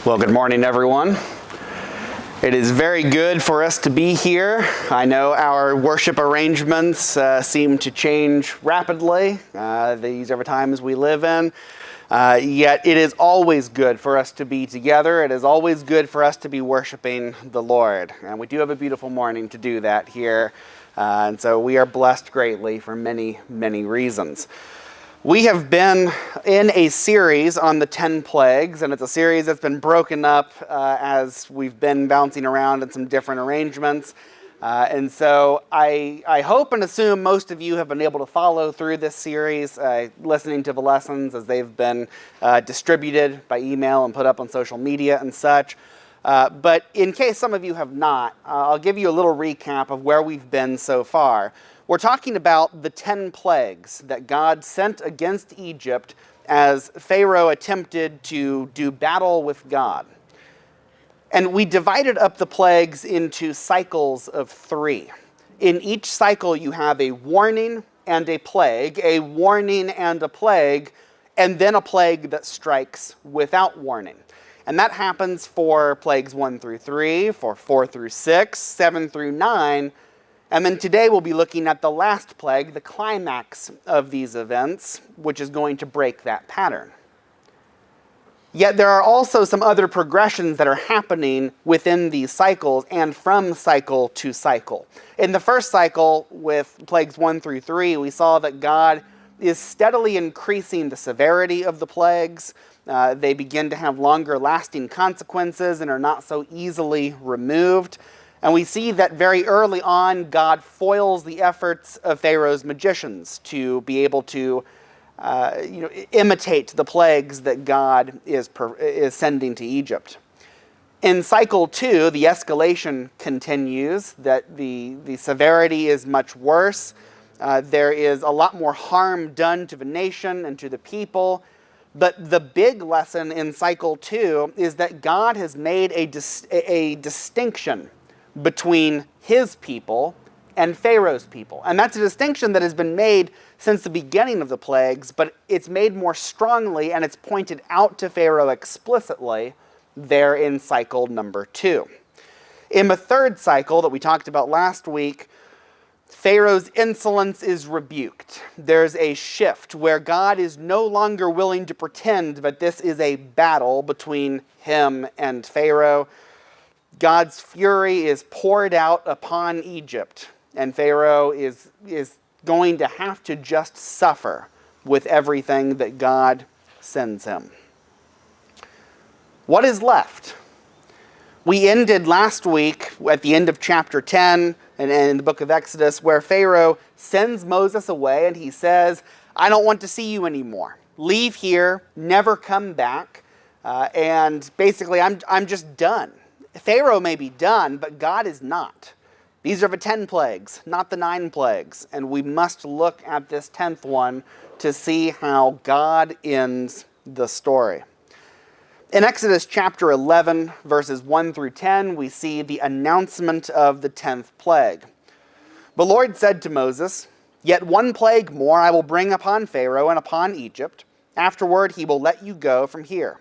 Well, good morning, everyone. It is very good for us to be here. I know our worship arrangements seem to change rapidly. These are the times we live in. Yet it is always good for us to be together. It is always good for us to be worshiping the Lord. And we do have a beautiful morning to do that here. And so we are blessed greatly for many, many reasons. We have been in a series on the 10 plagues, and it's a series that's been broken up as we've been bouncing around in some different arrangements. And so I hope and assume most of you have been able to follow through this series, listening to the lessons as they've been distributed by email and put up on social media and such. But in case some of you have not, I'll give you a little recap of where we've been so far. We're talking about the 10 plagues that God sent against Egypt as Pharaoh attempted to do battle with God. And we divided up the plagues into cycles of 3. In each cycle, you have a warning and a warning and a plague, and then a plague that strikes without warning. And that happens for plagues 1 through 3, for 4 through 6, 7 through 9, and then today we'll be looking at the last plague, the climax of these events, which is going to break that pattern. Yet there are also some other progressions that are happening within these cycles and from cycle to cycle. In the first cycle with plagues 1 through 3, we saw that God is steadily increasing the severity of the plagues. They begin to have longer lasting consequences and are not so easily removed. And we see that very early on, God foils the efforts of Pharaoh's magicians to be able to imitate the plagues that God is sending to Egypt. In cycle 2, the escalation continues, that the severity is much worse. There is a lot more harm done to the nation and to the people. But the big lesson in cycle 2 is that God has made a distinction between his people and Pharaoh's people. And that's a distinction that has been made since the beginning of the plagues, but it's made more strongly and it's pointed out to Pharaoh explicitly there in cycle number 2. In the third cycle that we talked about last week, Pharaoh's insolence is rebuked. There's a shift where God is no longer willing to pretend that this is a battle between him and Pharaoh. God's fury is poured out upon Egypt, and Pharaoh is going to have to just suffer with everything that God sends him. What is left? We ended last week at the end of chapter 10 and in the book of Exodus where Pharaoh sends Moses away and he says, I don't want to see you anymore. Leave here, never come back, and basically I'm just done. Pharaoh may be done, but God is not. These are the 10 plagues, not the 9 plagues. And we must look at this 10th one to see how God ends the story. In Exodus chapter 11, verses 1 through 10, we see the announcement of the 10th plague. The Lord said to Moses, Yet 1 plague more I will bring upon Pharaoh and upon Egypt. Afterward he will let you go from here.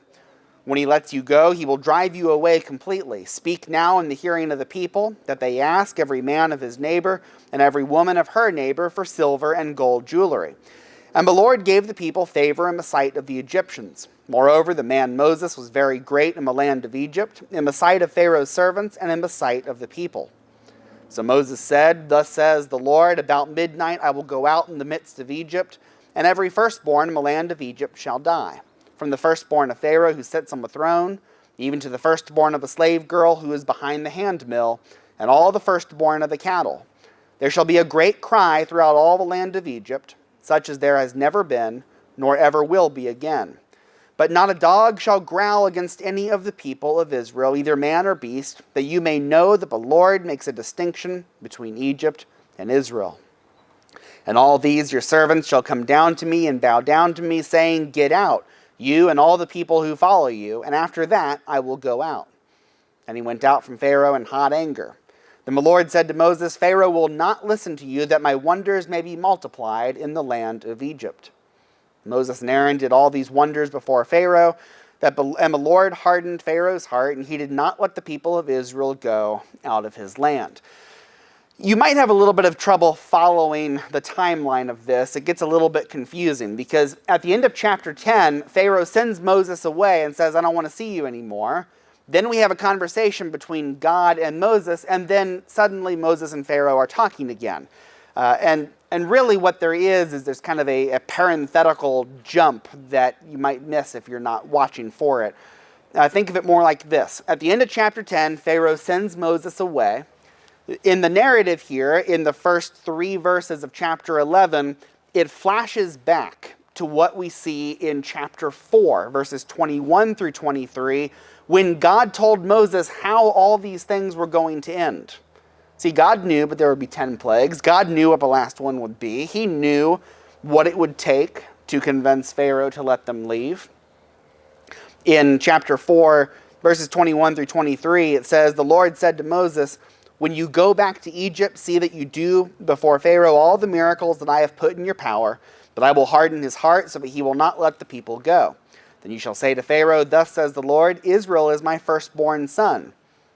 When he lets you go, he will drive you away completely. Speak now in the hearing of the people, that they ask every man of his neighbor and every woman of her neighbor for silver and gold jewelry. And the Lord gave the people favor in the sight of the Egyptians. Moreover, the man Moses was very great in the land of Egypt, in the sight of Pharaoh's servants and in the sight of the people. So Moses said, Thus says the Lord, about midnight I will go out in the midst of Egypt, and every firstborn in the land of Egypt shall die. From the firstborn of Pharaoh who sits on the throne, even to the firstborn of a slave girl who is behind the handmill, and all the firstborn of the cattle. There shall be a great cry throughout all the land of Egypt, such as there has never been, nor ever will be again. But not a dog shall growl against any of the people of Israel, either man or beast, that you may know that the Lord makes a distinction between Egypt and Israel. And all these your servants shall come down to me and bow down to me, saying, Get out, you and all the people who follow you, and after that I will go out. And he went out from Pharaoh in hot anger. Then the Lord said to Moses, Pharaoh will not listen to you, that my wonders may be multiplied in the land of Egypt. Moses and Aaron did all these wonders before Pharaoh, And the Lord hardened Pharaoh's heart, and he did not let the people of Israel go out of his land. You might have a little bit of trouble following the timeline of this. It gets a little bit confusing because at the end of chapter 10, Pharaoh sends Moses away and says, I don't want to see you anymore. Then we have a conversation between God and Moses, and then suddenly Moses and Pharaoh are talking again. And really what there is there's kind of a parenthetical jump that you might miss if you're not watching for it. Think of it more like this. At the end of chapter 10, Pharaoh sends Moses away. In the narrative here, in the first 3 verses of chapter 11, it flashes back to what we see in chapter 4, verses 21 through 23, when God told Moses how all these things were going to end. See, God knew, but there would be 10 plagues. God knew what the last one would be. He knew what it would take to convince Pharaoh to let them leave. In chapter 4, verses 21 through 23, it says, the Lord said to Moses, when you go back to Egypt, see that you do before Pharaoh all the miracles that I have put in your power, but I will harden his heart so that he will not let the people go. Then you shall say to Pharaoh, thus says the Lord, Israel is my firstborn son.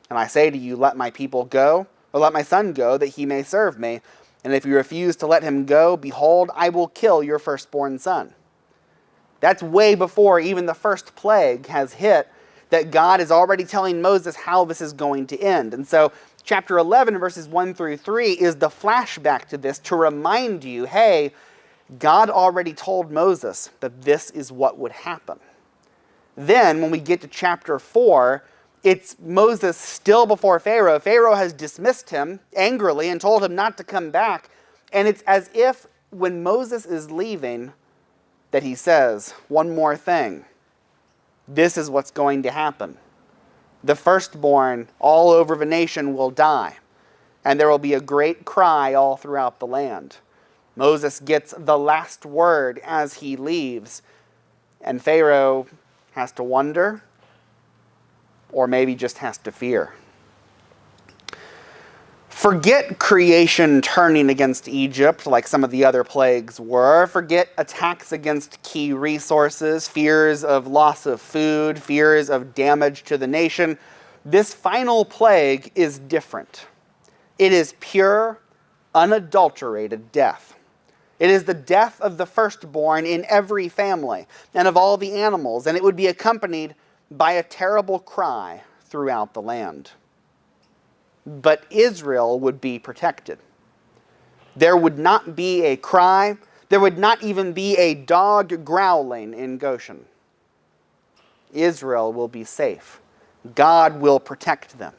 And I say to you, let my people go, or let my son go, that he may serve me. And if you refuse to let him go, behold, I will kill your firstborn son. That's way before even the first plague has hit, that God is already telling Moses how this is going to end. And so chapter 11, verses 1 through 3 is the flashback to this to remind you, hey, God already told Moses that this is what would happen. Then when we get to chapter 4, it's Moses still before Pharaoh. Pharaoh has dismissed him angrily and told him not to come back. And it's as if when Moses is leaving that he says, one more thing. This is what's going to happen. The firstborn all over the nation will die, and there will be a great cry all throughout the land. Moses gets the last word as he leaves, and Pharaoh has to wonder, or maybe just has to fear. Forget creation turning against Egypt like some of the other plagues were. Forget attacks against key resources, fears of loss of food, fears of damage to the nation. This final plague is different. It is pure, unadulterated death. It is the death of the firstborn in every family and of all the animals, and it would be accompanied by a terrible cry throughout the land. But Israel would be protected. There would not be a cry. There would not even be a dog growling in Goshen. Israel will be safe. God will protect them.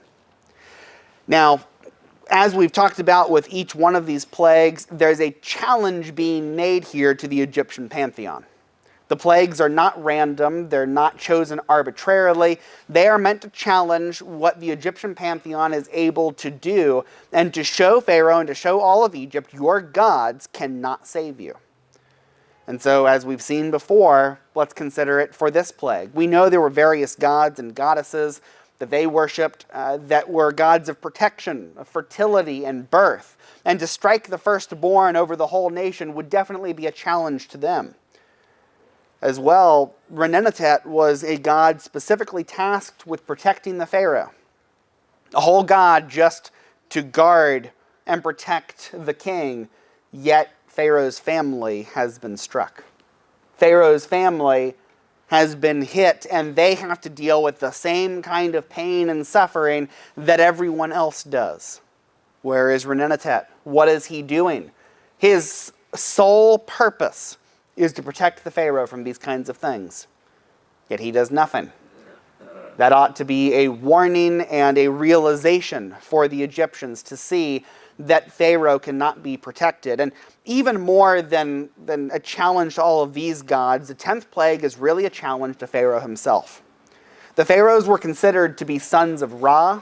Now, as we've talked about with each one of these plagues, there's a challenge being made here to the Egyptian pantheon. The plagues are not random. They're not chosen arbitrarily. They are meant to challenge what the Egyptian pantheon is able to do and to show Pharaoh and to show all of Egypt, your gods cannot save you. And so, as we've seen before, let's consider it for this plague. We know there were various gods and goddesses that they worshipped that were gods of protection, of fertility, and birth. And to strike the firstborn over the whole nation would definitely be a challenge to them. As well, Renenetet was a god specifically tasked with protecting the Pharaoh. A whole god just to guard and protect the king, yet Pharaoh's family has been struck. Pharaoh's family has been hit, and they have to deal with the same kind of pain and suffering that everyone else does. Where is Renenetet? What is he doing? His sole purpose is to protect the Pharaoh from these kinds of things. Yet he does nothing. That ought to be a warning and a realization for the Egyptians to see that Pharaoh cannot be protected. And even more than a challenge to all of these gods, the 10th plague is really a challenge to Pharaoh himself. The pharaohs were considered to be sons of Ra,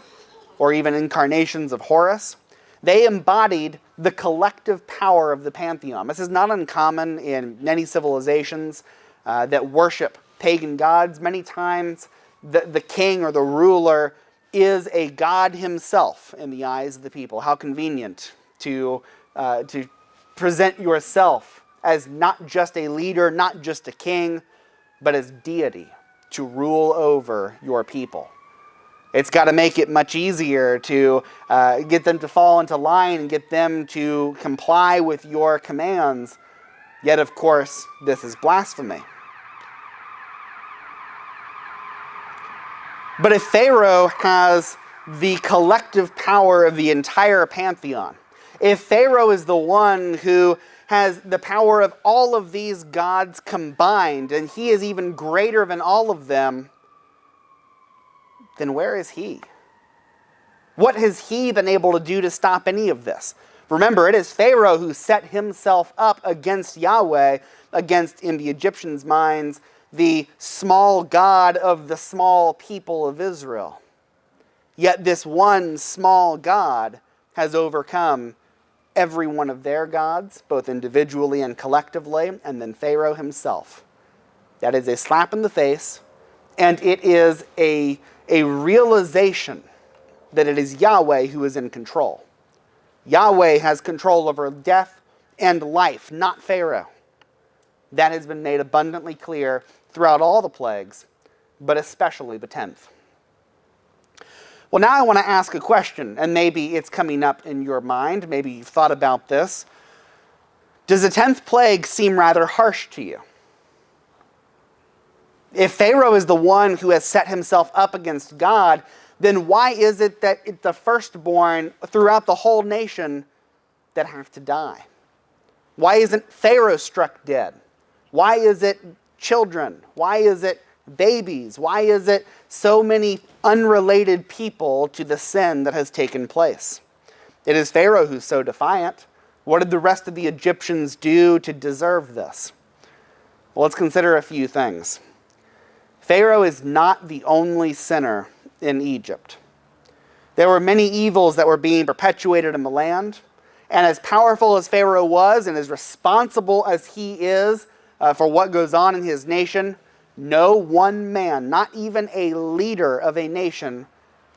or even incarnations of Horus. They embodied the collective power of the pantheon. This is not uncommon in many civilizations that worship pagan gods. Many times the king or the ruler is a god himself in the eyes of the people. How convenient to present yourself as not just a leader, not just a king, but as deity, to rule over your people. It's got to make it much easier to get them to fall into line and get them to comply with your commands. Yet, of course, this is blasphemy. But if Pharaoh has the collective power of the entire pantheon, if Pharaoh is the one who has the power of all of these gods combined, and he is even greater than all of them, then where is he? What has he been able to do to stop any of this? Remember, it is Pharaoh who set himself up against Yahweh, against, in the Egyptians' minds, the small god of the small people of Israel. Yet this one small god has overcome every one of their gods, both individually and collectively, and then Pharaoh himself. That is a slap in the face, and it is a realization that it is Yahweh who is in control. Yahweh has control over death and life, not Pharaoh. That has been made abundantly clear throughout all the plagues, but especially the 10th. Well, now I want to ask a question, and maybe it's coming up in your mind. Maybe you've thought about this. Does the 10th plague seem rather harsh to you? If Pharaoh is the one who has set himself up against God, then why is it that it's the firstborn throughout the whole nation that have to die? Why isn't Pharaoh struck dead? Why is it children? Why is it babies? Why is it so many unrelated people to the sin that has taken place? It is Pharaoh who's so defiant. What did the rest of the Egyptians do to deserve this? Well, let's consider a few things. Pharaoh is not the only sinner in Egypt. There were many evils that were being perpetuated in the land, and as powerful as Pharaoh was and as responsible as he is for what goes on in his nation, no one man, not even a leader of a nation,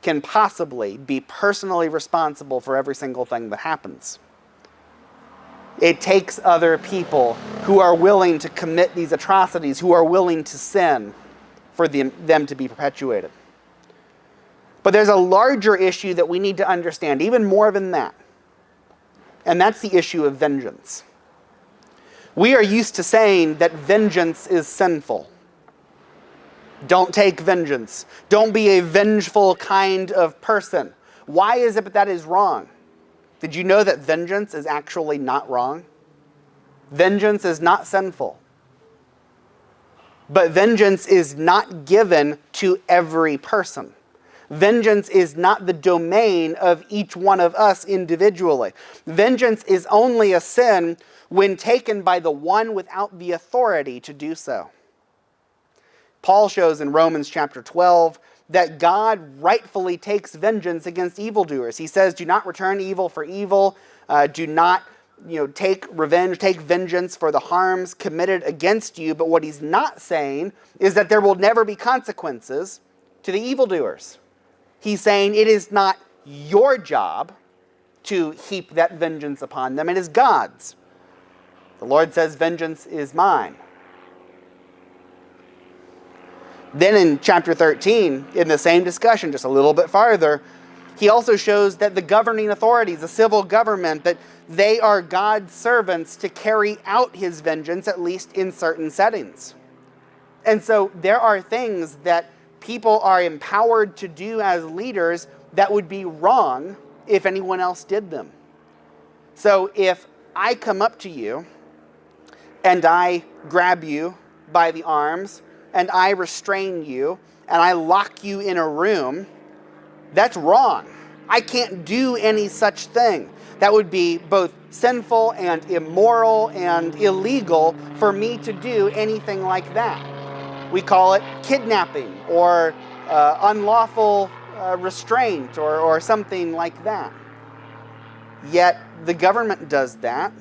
can possibly be personally responsible for every single thing that happens. It takes other people who are willing to commit these atrocities, who are willing to sin, for them to be perpetuated. But there's a larger issue that we need to understand, even more than that. And that's the issue of vengeance. We are used to saying that vengeance is sinful. Don't take vengeance. Don't be a vengeful kind of person. Why is it that is wrong? Did you know that vengeance is actually not wrong? Vengeance is not sinful. But vengeance is not given to every person. Vengeance is not the domain of each one of us individually. Vengeance is only a sin when taken by the one without the authority to do so. Paul shows in Romans chapter 12 that God rightfully takes vengeance against evildoers. He says, do not return evil for evil. Do not take revenge, take vengeance for the harms committed against you. But what he's not saying is that there will never be consequences to the evildoers. He's saying it is not your job to heap that vengeance upon them. It is God's. The Lord says, vengeance is mine. Then in chapter 13, in the same discussion, just a little bit farther, he also shows that the governing authorities, the civil government, that they are God's servants to carry out his vengeance, at least in certain settings. And so there are things that people are empowered to do as leaders that would be wrong if anyone else did them. So if I come up to you and I grab you by the arms and I restrain you and I lock you in a room, that's wrong. I can't do any such thing. That would be both sinful and immoral and illegal for me to do anything like that. We call it kidnapping or unlawful restraint or something like that. Yet the government does that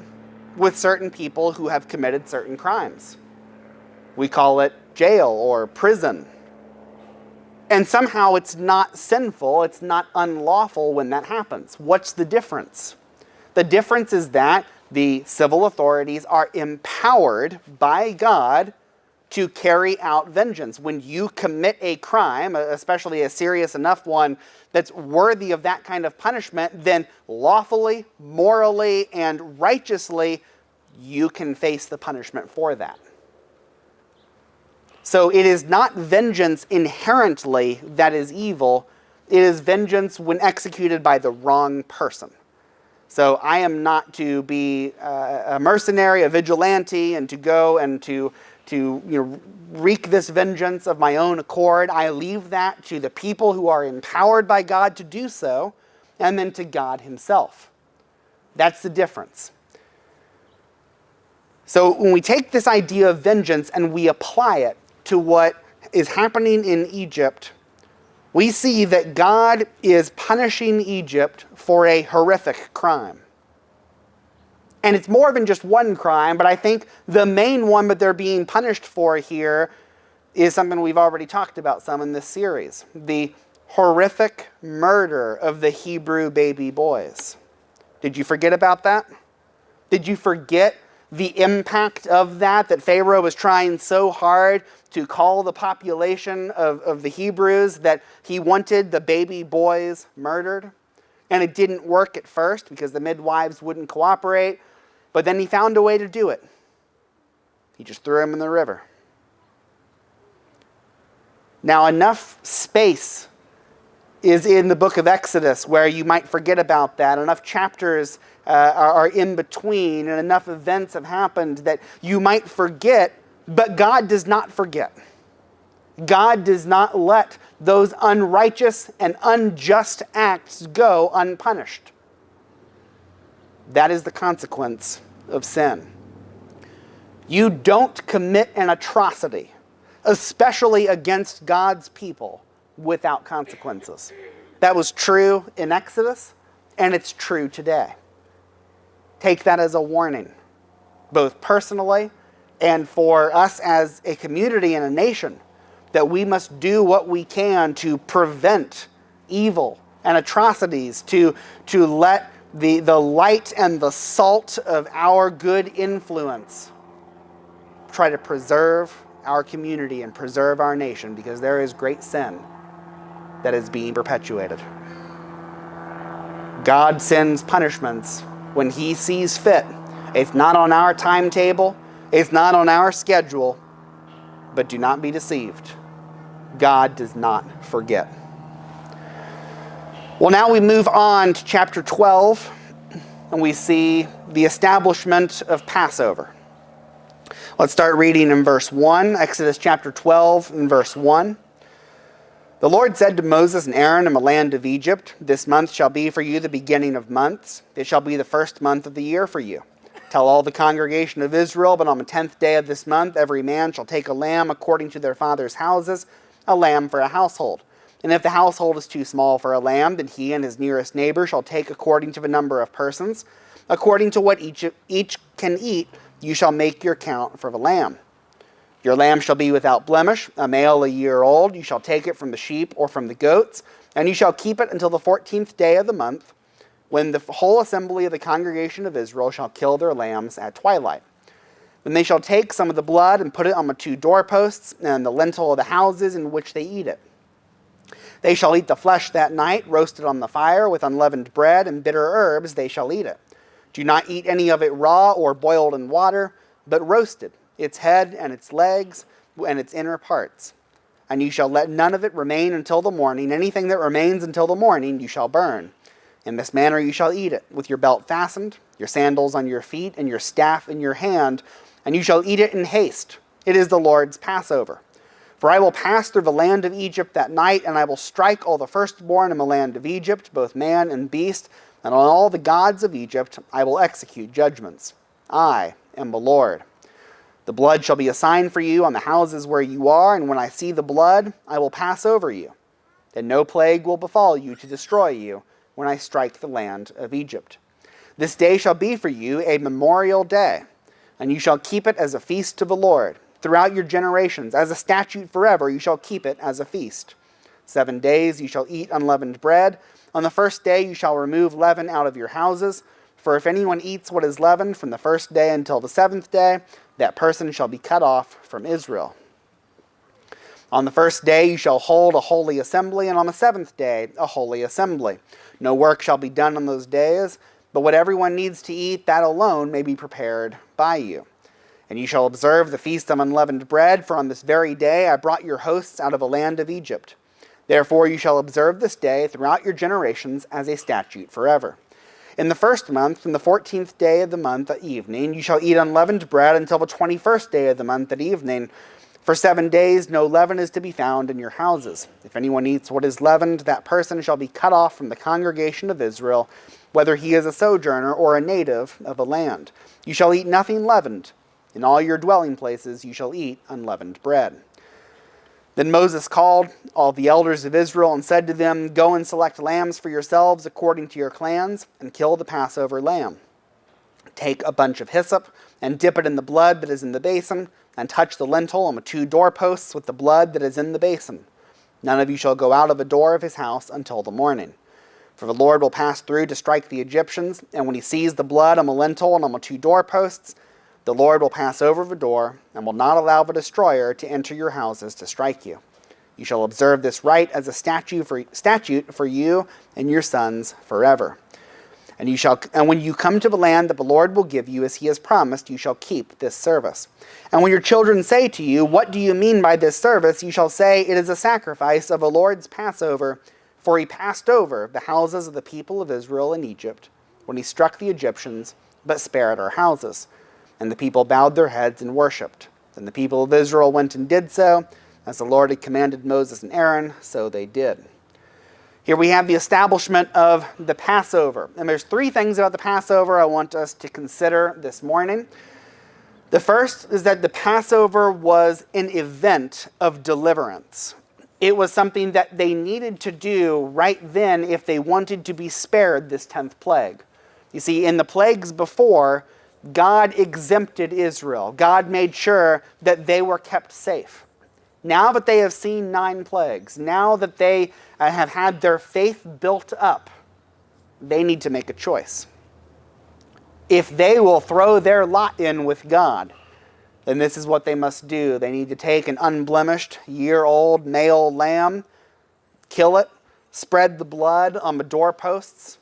with certain people who have committed certain crimes. We call it jail or prison. And somehow it's not sinful, it's not unlawful when that happens. What's the difference? The difference is that the civil authorities are empowered by God to carry out vengeance. When you commit a crime, especially a serious enough one that's worthy of that kind of punishment, then lawfully, morally, and righteously, you can face the punishment for that. So it is not vengeance inherently that is evil. It is vengeance when executed by the wrong person. So I am not to be a mercenary, a vigilante, and to go and to wreak this vengeance of my own accord. I leave that to the people who are empowered by God to do so, and then to God himself. That's the difference. So when we take this idea of vengeance and we apply it to what is happening in Egypt, we see that God is punishing Egypt for a horrific crime. And it's more than just one crime, but I think the main one that they're being punished for here is something we've already talked about some in this series. The horrific murder of the Hebrew baby boys. Did you forget about that? Did you forget the impact of that Pharaoh was trying so hard to call the population of the Hebrews that he wanted the baby boys murdered? And it didn't work at first because the midwives wouldn't cooperate, but then he found a way to do it. He just threw them in the river. Now, enough space is in the book of Exodus where you might forget about that. Enough chapters are in between, and enough events have happened that you might forget, but God does not forget. God does not let those unrighteous and unjust acts go unpunished. That is the consequence of sin. You don't commit an atrocity, especially against God's people, without consequences. That was true in Exodus, and it's true today. Take that as a warning, both personally and for us as a community and a nation, that we must do what we can to prevent evil and atrocities, to let the light and the salt of our good influence try to preserve our community and preserve our nation, because there is great sin that is being perpetuated. God sends punishments when he sees fit. It's not on our timetable. It's not on our schedule. But do not be deceived. God does not forget. Well, now we move on to chapter 12, and we see the establishment of Passover. Let's start reading in verse 1, Exodus chapter 12 and verse 1. The Lord said to Moses and Aaron in the land of Egypt, "This month shall be for you the beginning of months. It shall be the first month of the year for you. Tell all the congregation of Israel, but on the 10th day of this month, every man shall take a lamb according to their father's houses, a lamb for a household. And if the household is too small for a lamb, then he and his nearest neighbor shall take according to the number of persons. According to what each can eat, you shall make your count for the lamb. Your lamb shall be without blemish, a male a year old. You shall take it from the sheep or from the goats, and you shall keep it until the 14th day of the month, when the whole assembly of the congregation of Israel shall kill their lambs at twilight. Then they shall take some of the blood and put it on the 2 doorposts and the lintel of the houses in which they eat it. They shall eat the flesh that night, roasted on the fire with unleavened bread and bitter herbs. They shall eat it. Do not eat any of it raw or boiled in water, but roasted, its head and its legs and its inner parts. And you shall let none of it remain until the morning. Anything that remains until the morning you shall burn. In this manner you shall eat it, with your belt fastened, your sandals on your feet, and your staff in your hand, and you shall eat it in haste. It is the Lord's Passover. For I will pass through the land of Egypt that night, and I will strike all the firstborn in the land of Egypt, both man and beast, and on all the gods of Egypt I will execute judgments. I am the Lord. The blood shall be a sign for you on the houses where you are, and when I see the blood, I will pass over you. And no plague will befall you to destroy you when I strike the land of Egypt. This day shall be for you a memorial day, and you shall keep it as a feast to the Lord. Throughout your generations, as a statute forever, you shall keep it as a feast. 7 days you shall eat unleavened bread. On the first day you shall remove leaven out of your houses. For if anyone eats what is leavened from the first day until the 7th day, that person shall be cut off from Israel. On the first day you shall hold a holy assembly, and on the seventh day a holy assembly. No work shall be done on those days, but what everyone needs to eat, that alone may be prepared by you. And you shall observe the feast of unleavened bread, for on this very day I brought your hosts out of a land of Egypt. Therefore you shall observe this day throughout your generations as a statute forever. In the first month, from the 14th day of the month at evening, you shall eat unleavened bread until the 21st day of the month at evening. For 7 days no leaven is to be found in your houses. If anyone eats what is leavened, that person shall be cut off from the congregation of Israel, whether he is a sojourner or a native of a land. You shall eat nothing leavened. In all your dwelling places you shall eat unleavened bread. Then Moses called all the elders of Israel and said to them, Go and select lambs for yourselves according to your clans, and kill the Passover lamb. Take a bunch of hyssop and dip it in the blood that is in the basin, and touch the lintel on the 2 doorposts with the blood that is in the basin. None of you shall go out of a door of his house until the morning. For the Lord will pass through to strike the Egyptians, and when he sees the blood on the lintel and on the 2 doorposts, the Lord will pass over the door, and will not allow the destroyer to enter your houses to strike you. You shall observe this rite as a statute for you and your sons forever. And when you come to the land that the Lord will give you as he has promised, you shall keep this service. And when your children say to you, What do you mean by this service? You shall say, It is a sacrifice of the Lord's Passover, for he passed over the houses of the people of Israel in Egypt, when he struck the Egyptians, but spared our houses. And the people bowed their heads and worshipped. Then the people of Israel went and did so, as the Lord had commanded Moses and Aaron, so they did. Here we have the establishment of the Passover. And there's 3 things about the Passover I want us to consider this morning. The first is that the Passover was an event of deliverance. It was something that they needed to do right then if they wanted to be spared this 10th plague. You see, in the plagues before, God exempted Israel. God made sure that they were kept safe. Now that they have seen 9 plagues, now that they have had their faith built up, they need to make a choice. If they will throw their lot in with God, then this is what they must do. They need to take an unblemished, year-old male lamb, kill it, spread the blood on the doorposts,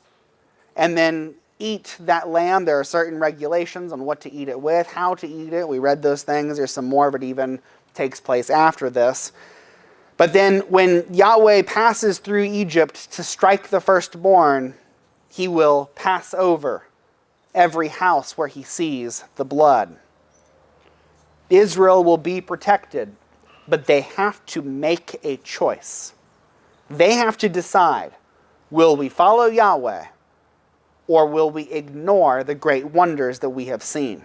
and then eat that lamb. There are certain regulations on what to eat it with, how to eat it. We read those things. There's some more of it even takes place after this. But then when Yahweh passes through Egypt to strike the firstborn, he will pass over every house where he sees the blood. Israel will be protected, but they have to make a choice. They have to decide, will we follow Yahweh, or will we ignore the great wonders that we have seen?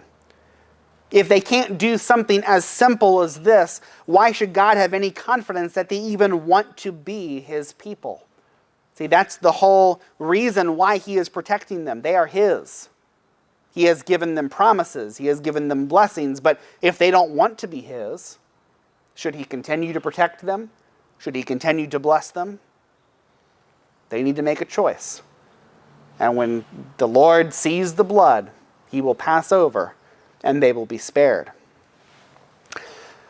If they can't do something as simple as this, why should God have any confidence that they even want to be his people? See, that's the whole reason why he is protecting them. They are his. He has given them promises. He has given them blessings. But if they don't want to be his, should he continue to protect them? Should he continue to bless them? They need to make a choice. And when the Lord sees the blood, he will pass over and they will be spared.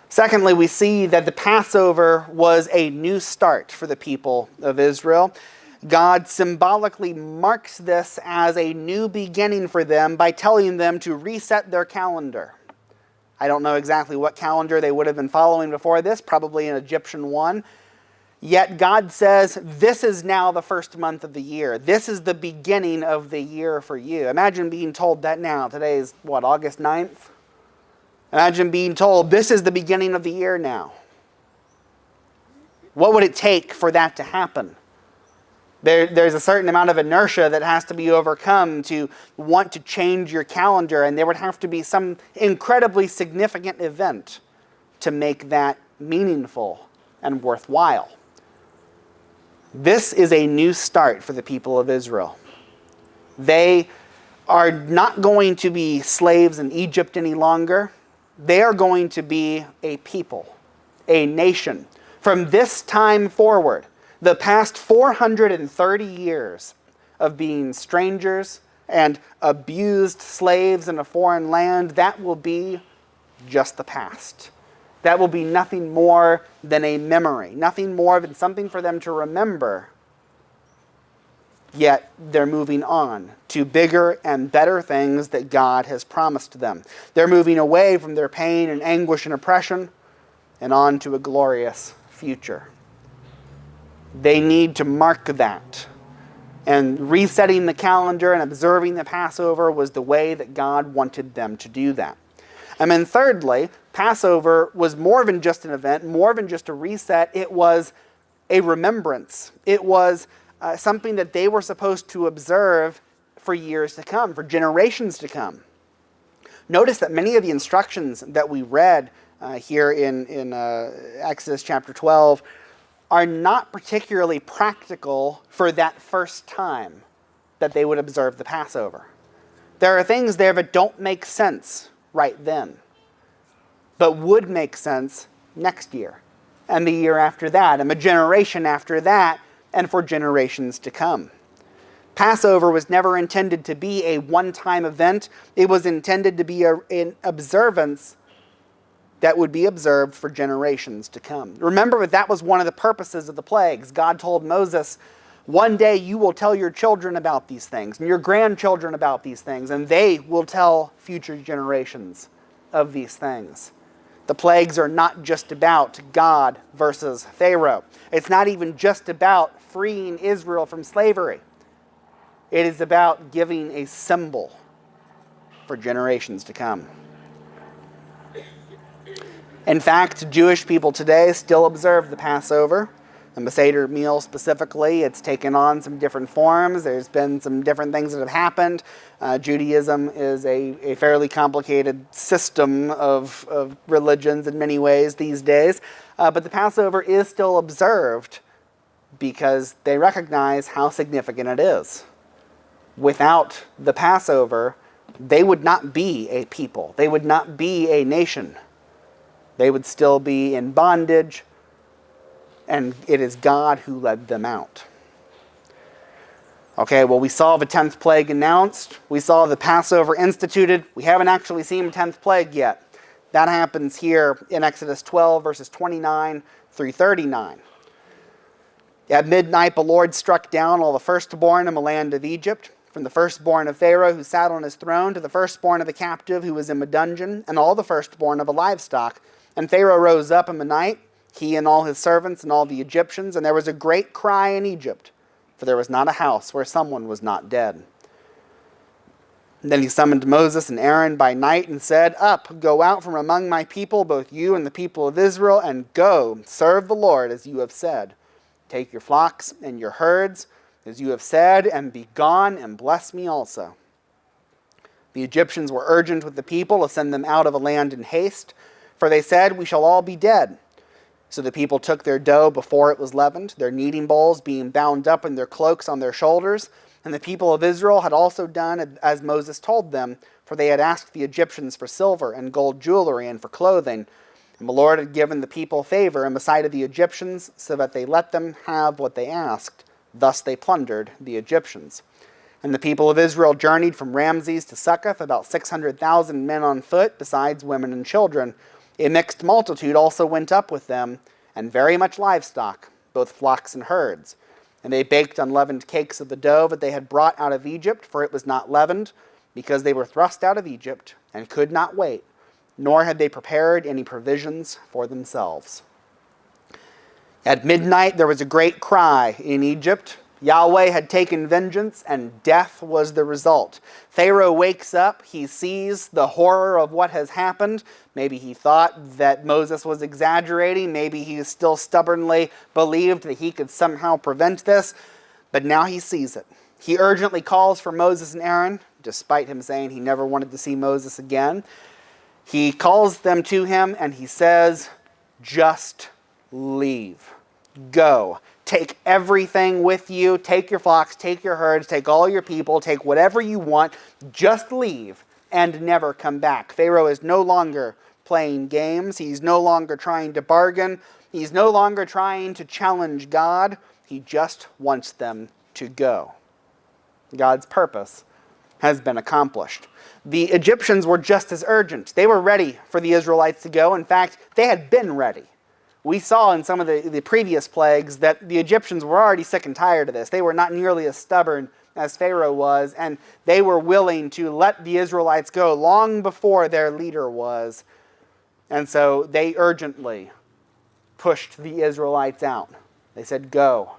Secondly, we see that the Passover was a new start for the people of Israel. God symbolically marks this as a new beginning for them by telling them to reset their calendar. I don't know exactly what calendar they would have been following before this, probably an Egyptian one. Yet God says, this is now the first month of the year. This is the beginning of the year for you. Imagine being told that now. Today is, August 9th? Imagine being told, this is the beginning of the year now. What would it take for that to happen? There's a certain amount of inertia that has to be overcome to want to change your calendar, and there would have to be some incredibly significant event to make that meaningful and worthwhile. This is a new start for the people of Israel. They are not going to be slaves in Egypt any longer. They are going to be a people, a nation. From this time forward, the past 430 years of being strangers and abused slaves in a foreign land, that will be just the past. That will be nothing more than a memory, nothing more than something for them to remember. Yet they're moving on to bigger and better things that God has promised them. They're moving away from their pain and anguish and oppression and on to a glorious future. They need to mark that. And resetting the calendar and observing the Passover was the way that God wanted them to do that. And then thirdly, Passover was more than just an event, more than just a reset. It was a remembrance. It was something that they were supposed to observe for years to come, for generations to come. Notice that many of the instructions that we read here in Exodus chapter 12 are not particularly practical for that first time that they would observe the Passover. There are things there that don't make sense right then, but would make sense next year, and the year after that, and the generation after that, and for generations to come. Passover was never intended to be a one-time event. It was intended to be an observance that would be observed for generations to come. Remember that was one of the purposes of the plagues. God told Moses, one day you will tell your children about these things, and your grandchildren about these things, and they will tell future generations of these things. The plagues are not just about God versus Pharaoh. It's not even just about freeing Israel from slavery. It is about giving a symbol for generations to come. In fact, Jewish people today still observe the Passover. The Seder meal specifically, it's taken on some different forms. There's been some different things that have happened. Judaism is a fairly complicated system of religions in many ways these days. But the Passover is still observed because they recognize how significant it is. Without the Passover, they would not be a people. They would not be a nation. They would still be in bondage, and it is God who led them out. Okay, well, we saw the 10th plague announced. We saw the Passover instituted. We haven't actually seen the 10th plague yet. That happens here in Exodus 12, verses 29 through 39. At midnight, the Lord struck down all the firstborn in the land of Egypt, from the firstborn of Pharaoh who sat on his throne to the firstborn of the captive who was in the dungeon, and all the firstborn of the livestock. And Pharaoh rose up in the night, he and all his servants and all the Egyptians, and there was a great cry in Egypt, for there was not a house where someone was not dead. And then he summoned Moses and Aaron by night and said, "Up, go out from among my people, both you and the people of Israel, and go, serve the Lord as you have said. Take your flocks and your herds, as you have said, and be gone, and bless me also." The Egyptians were urgent with the people to send them out of the land in haste, for they said, "We shall all be dead." So the people took their dough before it was leavened, their kneading bowls being bound up in their cloaks on their shoulders. And the people of Israel had also done as Moses told them, for they had asked the Egyptians for silver and gold jewelry and for clothing. And the Lord had given the people favor in the sight of the Egyptians, so that they let them have what they asked. Thus they plundered the Egyptians. And the people of Israel journeyed from Ramses to Succoth, about 600,000 men on foot, besides women and children. A mixed multitude also went up with them, and very much livestock, both flocks and herds. And they baked unleavened cakes of the dough that they had brought out of Egypt, for it was not leavened, because they were thrust out of Egypt, and could not wait, nor had they prepared any provisions for themselves. At midnight there was a great cry in Egypt. Yahweh had taken vengeance, and death was the result. Pharaoh wakes up. He sees the horror of what has happened. Maybe he thought that Moses was exaggerating. Maybe he still stubbornly believed that he could somehow prevent this. But now he sees it. He urgently calls for Moses and Aaron, despite him saying he never wanted to see Moses again. He calls them to him, and he says, "Just leave. Go. Take everything with you. Take your flocks, take your herds, take all your people, take whatever you want. Just leave and never come back." Pharaoh is no longer playing games. He's no longer trying to bargain. He's no longer trying to challenge God. He just wants them to go. God's purpose has been accomplished. The Egyptians were just as urgent. They were ready for the Israelites to go. In fact, they had been ready. We saw in some of the previous plagues that the Egyptians were already sick and tired of this. They were not nearly as stubborn as Pharaoh was, and they were willing to let the Israelites go long before their leader was. And so they urgently pushed the Israelites out. They said, "Go,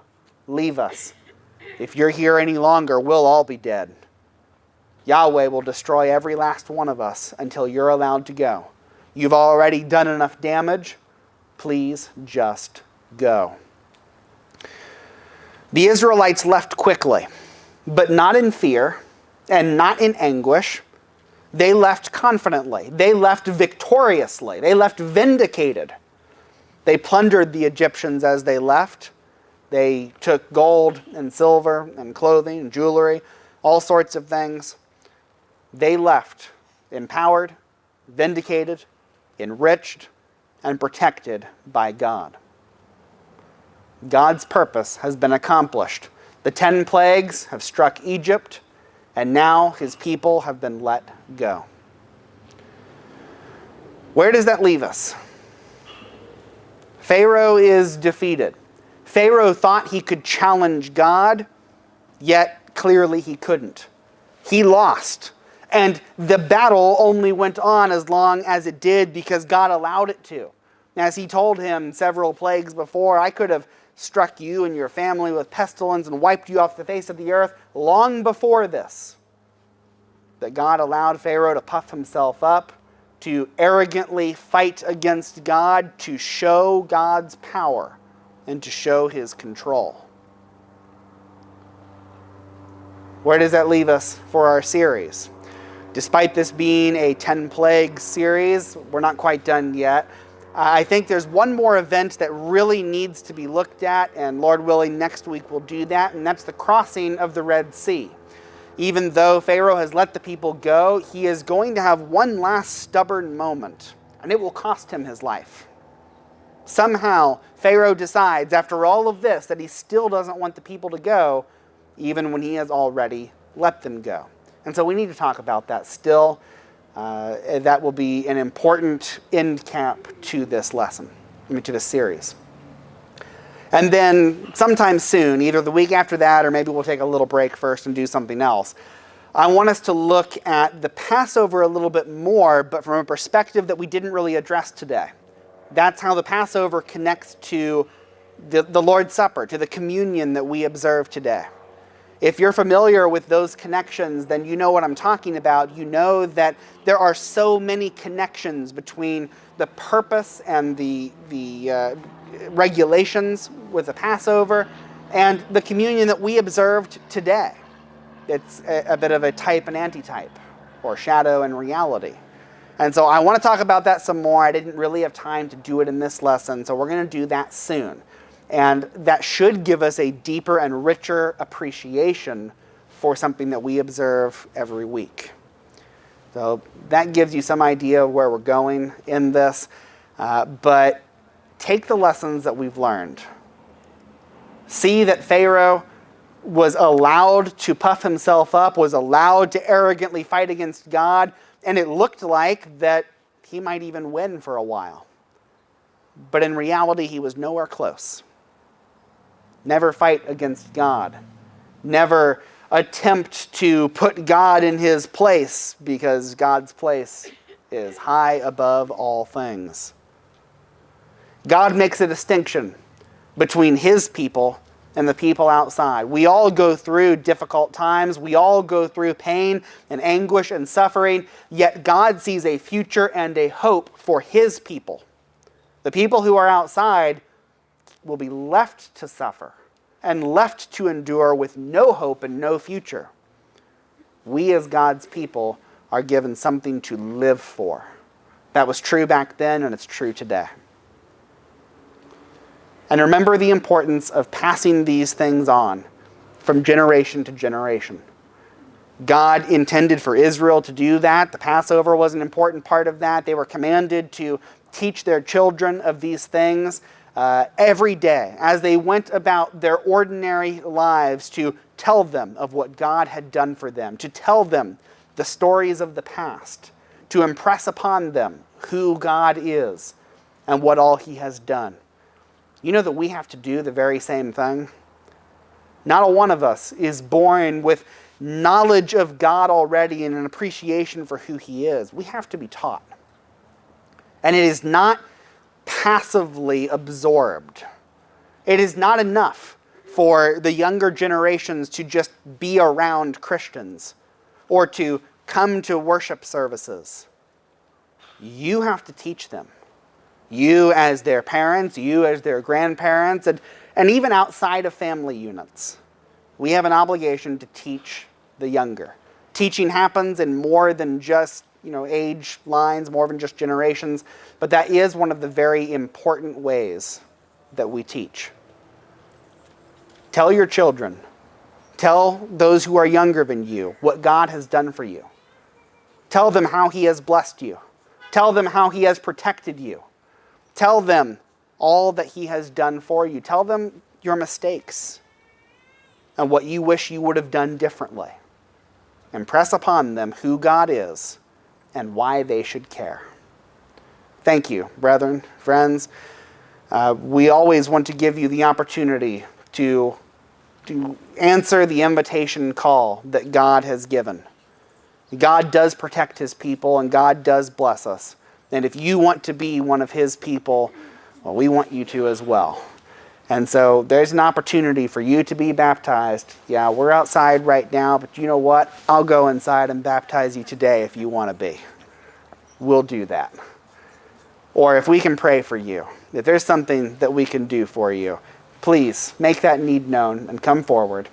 leave us. If you're here any longer, we'll all be dead. Yahweh will destroy every last one of us until you're allowed to go. You've already done enough damage. Please just go." The Israelites left quickly, but not in fear and not in anguish. They left confidently. They left victoriously. They left vindicated. They plundered the Egyptians as they left. They took gold and silver and clothing and jewelry, all sorts of things. They left empowered, vindicated, enriched, and protected by God. God's purpose has been accomplished. The 10 plagues have struck Egypt, and now his people have been let go. Where does that leave us? Pharaoh is defeated. Pharaoh thought he could challenge God, yet clearly he couldn't. He lost. And the battle only went on as long as it did because God allowed it to. As he told him several plagues before, "I could have struck you and your family with pestilence and wiped you off the face of the earth long before this." That God allowed Pharaoh to puff himself up, to arrogantly fight against God, to show God's power and to show his control. Where does that leave us for our series? Despite this being a 10 plague series, we're not quite done yet. I think there's one more event that really needs to be looked at, and Lord willing, next week we'll do that, and that's the crossing of the Red Sea. Even though Pharaoh has let the people go, he is going to have one last stubborn moment, and it will cost him his life. Somehow, Pharaoh decides, after all of this, that he still doesn't want the people to go, even when he has already let them go. And so we need to talk about that still. That will be an important end cap to this lesson, to this series. And then sometime soon, either the week after that, or maybe we'll take a little break first and do something else, I want us to look at the Passover a little bit more, but from a perspective that we didn't really address today. That's how the Passover connects to the Lord's Supper, to the communion that we observe today. If you're familiar with those connections, then you know what I'm talking about. You know that there are so many connections between the purpose and the regulations with the Passover and the communion that we observed today. It's a bit of a type and antitype, or shadow and reality. And so I want to talk about that some more. I didn't really have time to do it in this lesson, so we're going to do that soon. And that should give us a deeper and richer appreciation for something that we observe every week. So that gives you some idea of where we're going in this. But take the lessons that we've learned. See that Pharaoh was allowed to puff himself up, was allowed to arrogantly fight against God, and it looked like that he might even win for a while. But in reality, he was nowhere close. Never fight against God. Never attempt to put God in his place, because God's place is high above all things. God makes a distinction between his people and the people outside. We all go through difficult times. We all go through pain and anguish and suffering, yet God sees a future and a hope for his people. The people who are outside will be left to suffer and left to endure with no hope and no future. We as God's people are given something to live for. That was true back then, and it's true today. And remember the importance of passing these things on from generation to generation. God intended for Israel to do that. The Passover was an important part of that. They were commanded to teach their children of these things every day as they went about their ordinary lives, to tell them of what God had done for them, to tell them the stories of the past, to impress upon them who God is and what all he has done. You know that we have to do the very same thing? Not a one of us is born with knowledge of God already and an appreciation for who he is. We have to be taught. And it is not passively absorbed. It is not enough for the younger generations to just be around Christians or to come to worship services. You have to teach them. You as their parents, you as their grandparents, and even outside of family units. We have an obligation to teach the younger. Teaching happens in more than just age lines, more than just generations, but that is one of the very important ways that we teach. Tell your children, tell those who are younger than you what God has done for you. Tell them how he has blessed you. Tell them how he has protected you. Tell them all that he has done for you. Tell them your mistakes and what you wish you would have done differently. Impress upon them who God is and why they should care. Thank you, brethren, friends. We always want to give you the opportunity to answer the invitation call that God has given. God does protect his people and God does bless us. And if you want to be one of his people, well, we want you to as well. And so there's an opportunity for you to be baptized. Yeah, we're outside right now, but you know what? I'll go inside and baptize you today if you want to be. We'll do that. Or if we can pray for you, if there's something that we can do for you, please make that need known and come forward.